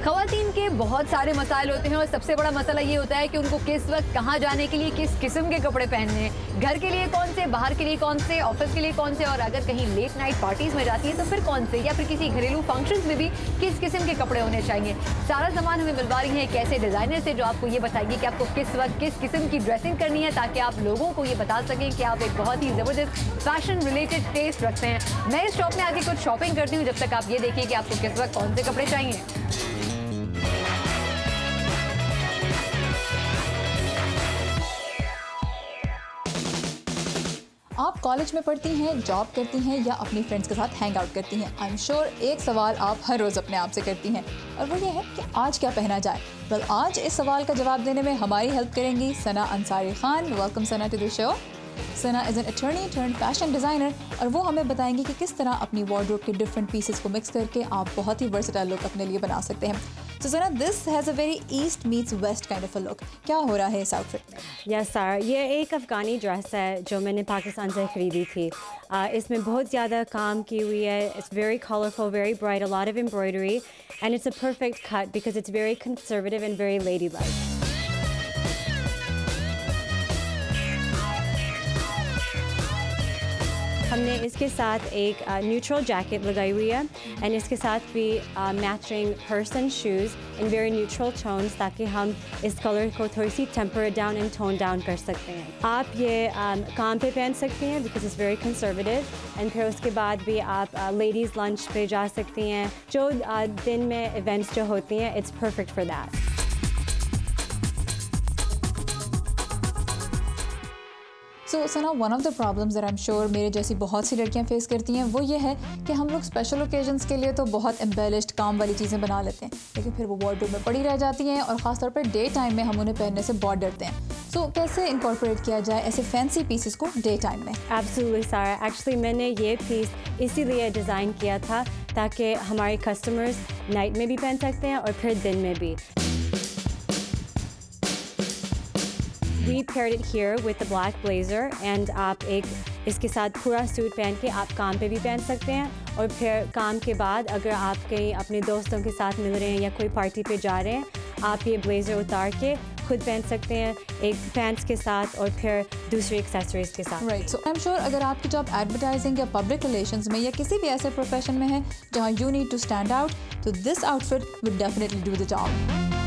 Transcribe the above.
ख़वातीन के बहुत सारे मसाइल होते हैं और सबसे बड़ा मसला ये होता है कि उनको किस वक्त कहाँ जाने के लिए किस किस्म के कपड़े पहनने हैं, घर के लिए कौन से, बाहर के लिए कौन से, ऑफिस के लिए कौन से, और अगर कहीं लेट नाइट पार्टीज़ में जाती है तो फिर कौन से, या फिर किसी घरेलू फंक्शंस में भी किस किस्म के कपड़े होने चाहिए। सारा सामान हमें मिलवा रही है एक ऐसे डिज़ाइनर से जो आपको ये बताएगी कि आपको किस वक्त किस किस्म की ड्रेसिंग करनी है, ताकि आप लोगों को ये बता सकें कि आप एक बहुत ही ज़बरदस्त फैशन रिलेटेड टेस्ट रखते हैं। मैं इस शॉप में आके कुछ शॉपिंग करती हूँ, जब तक आप ये देखिए कि आपको किस वक्त कौन से कपड़े चाहिए। आप कॉलेज में पढ़ती हैं, जॉब करती हैं या अपनी फ्रेंड्स के साथ हैंग आउट करती हैं। आई एम श्योर एक सवाल आप हर रोज़ अपने आप से करती हैं और वो ये है कि आज क्या पहना जाए। वेल, आज इस सवाल का जवाब देने में हमारी हेल्प करेंगी Sana Ansari Khan. Welcome Sana to the show. Sana is an attorney turned fashion designer और वो हमें बताएंगी कि किस तरह अपनी वार्डरोब के डिफरेंट पीसेस को मिक्स करके आप बहुत ही वर्सेटाइल लुक अपने लिए बना सकते हैं। So Sana, this has a very east meets west kind of a look. क्या हो रहा है इस आउटफिट में? Yes sir, ये एक अफ़गानी ड्रेस है जो मैंने पाकिस्तान से ख़रीदी थी। इसमें बहुत ज़्यादा काम की हुई है। It's very colorful, very bright, a lot of embroidery, and it's a perfect cut because it's very conservative and very ladylike. हमने इसके साथ एक न्यूट्रल जैकेट लगाई हुई है एंड इसके साथ भी matching purse and shoes in very neutral tones, ताकि हम इस कलर को थोड़ी सी temper down and tone down कर सकते हैं। आप ये काम पे पहन सकती हैं because it's very conservative and फिर उसके बाद भी आप लेडीज़ लंच पे जा सकती हैं। जो दिन में इवेंट्स जो होती हैं, it's perfect for that. So Sana, one of the problems that I'm sure मेरे जैसी बहुत सी लड़कियां फेस करती हैं वो ये है कि हम लोग स्पेशल ओकेजन्स के लिए तो बहुत एम्बेलिश्ड काम वाली चीज़ें बना लेते हैं, लेकिन फिर वो वार्डरोब में पड़ी रह जाती हैं और ख़ासतौर पर डे टाइम में हम उन्हें पहनने से बहुत डरते हैं। So कैसे इंकॉर्पोरेट किया जाए ऐसे फैंसी पीसेस को डे टाइम में? Absolutely Sarah, एक्चुअली मैंने ये पीस इसीलिए डिज़ाइन किया था ताकि हमारे कस्टमर्स नाइट में भी पहन सकते हैं और फिर दिन में भी। We paired it here with the black blazer and आप एक इसके साथ पूरा सूट पहन के आप काम पे भी पहन सकते हैं और फिर काम के बाद अगर आप कहीं अपने दोस्तों के साथ मिल रहे हैं या कोई पार्टी पे जा रहे हैं, आप ये ब्लेज़र उतार के खुद पहन सकते हैं एक पैंट्स के साथ और फिर दूसरी एक्सेसरीज के साथ। Right, so I am sure अगर आपकी जॉब एडवर्टाइजिंग या पब्लिक रिलेशंस में या किसी भी ऐसे प्रोफेशन में है जहाँ you need to stand out, तो this outfit will definitely do the job.